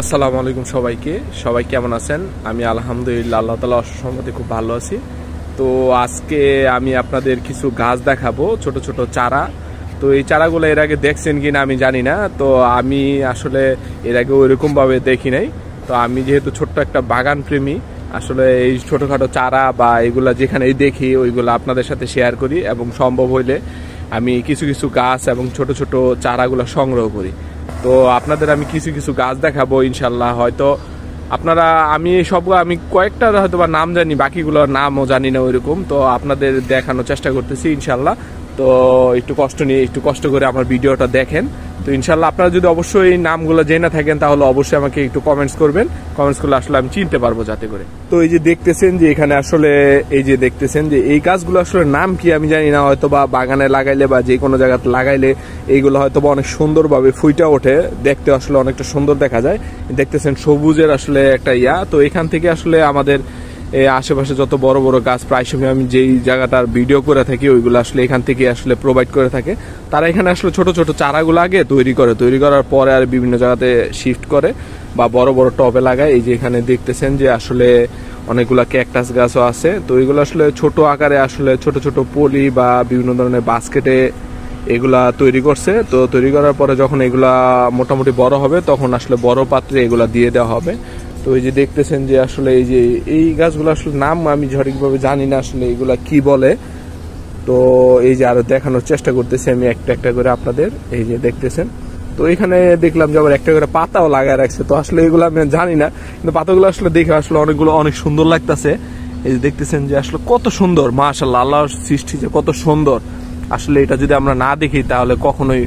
আসসালামু আলাইকুম সবাইকে। সবাই কেমন আছেন? আমি আলহামদুলিল্লাহ আল্লাহ তাআলার অশেষ রহমতে খুব ভালো আছি। তো আজকে আমি আপনাদের কিছু গাছ দেখাবো, ছোট ছোট চারা। তো এই চারাগুলো এর আগে দেখছেন কিনা আমি জানি না। তো আমি আসলে এর আগে ওইরকমভাবে দেখি নাই। তো আমি যেহেতু ছোট্ট একটা বাগান প্রেমী, আসলে এই ছোটোখাটো চারা বা এগুলা যেখানেই দেখি ওইগুলো আপনাদের সাথে শেয়ার করি, এবং সম্ভব হইলে আমি কিছু কিছু গাছ এবং ছোট ছোট চারাগুলো সংগ্রহ করি। তো আপনাদের আমি কিছু কিছু গাছ দেখাবো ইনশাল্লাহ। হয়তো আপনারা আমি কয়েকটা হয়তো বা নাম জানি, বাকিগুলোর নামও জানি না ওইরকম। তো আপনাদের দেখানোর চেষ্টা করতেছি ইনশাল্লাহ। তো একটু কষ্ট করে আমার ভিডিওটা দেখেন। তো ইনশাল্লাহ আপনারা যদি অবশ্যই এই নামগুলো জেনে থাকেন তাহলে অবশ্যই আমাকে একটু কমেন্টস করবেন। কমেন্টস করলে আসলে আমি চিনতে পারবো যাতে করে। তো এই যে দেখতেছেন যে এখানে আসলে এই গাছগুলো আসলে নাম কি আমি জানি না। হয়তো বা বাগানে লাগাইলে বা যে কোনো জায়গাতে লাগাইলে এইগুলো হয়তো বা অনেক সুন্দরভাবে ফুইটা ওঠে, দেখতে আসলে অনেকটা সুন্দর দেখা যায়। দেখতেছেন সবুজের আসলে একটা তো এখান থেকে আসলে আমাদের আশেপাশে যত বড় বড় গাছ প্রায় সময় আমি যেই জায়গাটার ভিডিও করে থাকি ওইগুলো আসলে এখান থেকে আসলে প্রোভাইড করে থাকে। তারা এখানে আসলে ছোট ছোট চারাগুলো আগে তৈরি করার পরে আর বিভিন্ন জায়গাতে শিফট করে বা বড় বড় টবে লাগায়। এই যে এখানে দেখতেছেন যে আসলে অনেকগুলা ক্যাকটাস গাছও আছে। তো এগুলো আসলে ছোট আকারে আসলে ছোট ছোট পলি বা বিভিন্ন ধরনের বাস্কেটে এগুলা তৈরি করছে। তো তৈরি করার পরে যখন এগুলা মোটামুটি বড় হবে তখন আসলে বড় পাত্রে এগুলা দিয়ে দেওয়া হবে। তো এই যে দেখতেছেন যে আসলে এই গাছগুলো আসলে নাম আমি সঠিকভাবে জানি না আসলে এগুলা কি বলে। তো এই যে আরো দেখানোর চেষ্টা করতেছি আমি একটা একটা করে আপনাদের। এই যে দেখতেছেন, তো এখানে দেখলাম যে আবার একটা করে পাতাও লাগায় রাখছে। তো আসলে এগুলো আমি জানি না, কিন্তু পাতাগুলো আসলে দেখে আসলে অনেক সুন্দর লাগতেছে। এই যে দেখতেছেন যে আসলে কত সুন্দর, মাশাআল্লাহ, আল্লাহর সৃষ্টি যে কত সুন্দর। আসলে এটা যদি আমরা না দেখি তাহলে কখনোই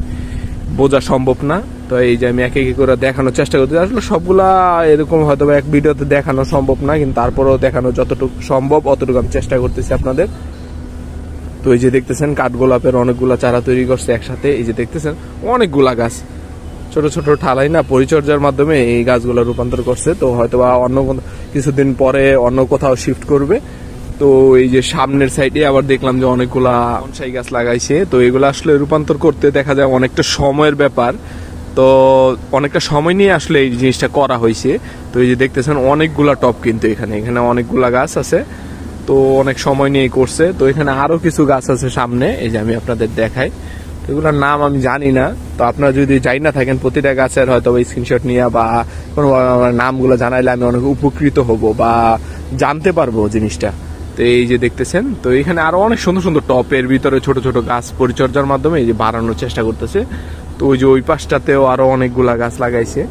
বোঝা সম্ভব না। তো এই যে আমি একে একে করে দেখানোর চেষ্টা করতে, আসলে সবগুলা এরকম হয়তো এক ভিডিওতে দেখানো সম্ভব না, কিন্তু তারপরেও দেখানো যতটুকু সম্ভব অতটুকু আমি চেষ্টা করতেছি আপনাদের। তো এই যে দেখতেছেন কাঠগোলাপের অনেকগুলা চারা তৈরি করছে একসাথে। এই যে দেখতেছেন অনেকগুলা গাছ ছোট ছোট ঠালাই না পরিচর্যার মাধ্যমে এই গাছগুলো রূপান্তর করছে। তো হয়তো বা অন্য কিছুদিন পরে অন্য কোথাও শিফট করবে। তো এই যে সামনের সাইডে আবার দেখলাম যে অনেকগুলা বনসাই গাছ লাগাইছে। তো এগুলো আসলে রূপান্তর করতে দেখা যায় অনেকটা সময়ের ব্যাপার। তো অনেকটা সময় নিয়ে আসলে এই জিনিসটা করা হয়েছে। তো এই যে দেখতেছেন অনেকগুলা টপ, কিন্তু এখানে অনেকগুলা গাছ আছে। তো অনেক সময় নিয়ে করছে। তো এখানে আরো কিছু গাছ আছে সামনে, এই যে আমি আপনাদের দেখাই। এগুলোর নাম আমি জানি না। তো আপনারা যদি যাই না থাকেন প্রতিটা গাছের হয়তো স্ক্রিনশট নিয়ে বা কোনো নামগুলো জানাইলে আমি অনেক উপকৃত হব বা জানতে পারবো জিনিসটা। তো এই যে দেখতেছেন, তো এখানে আরো অনেক সুন্দর সুন্দর টপের ভিতরে ছোট ছোট গাছ পরিচর্যার মাধ্যমে এই যে বাড়ানোর চেষ্টা করতেছে। তো ওই যে ওই পাশটাতেও আরো অনেকগুলা গাছ লাগাইছে।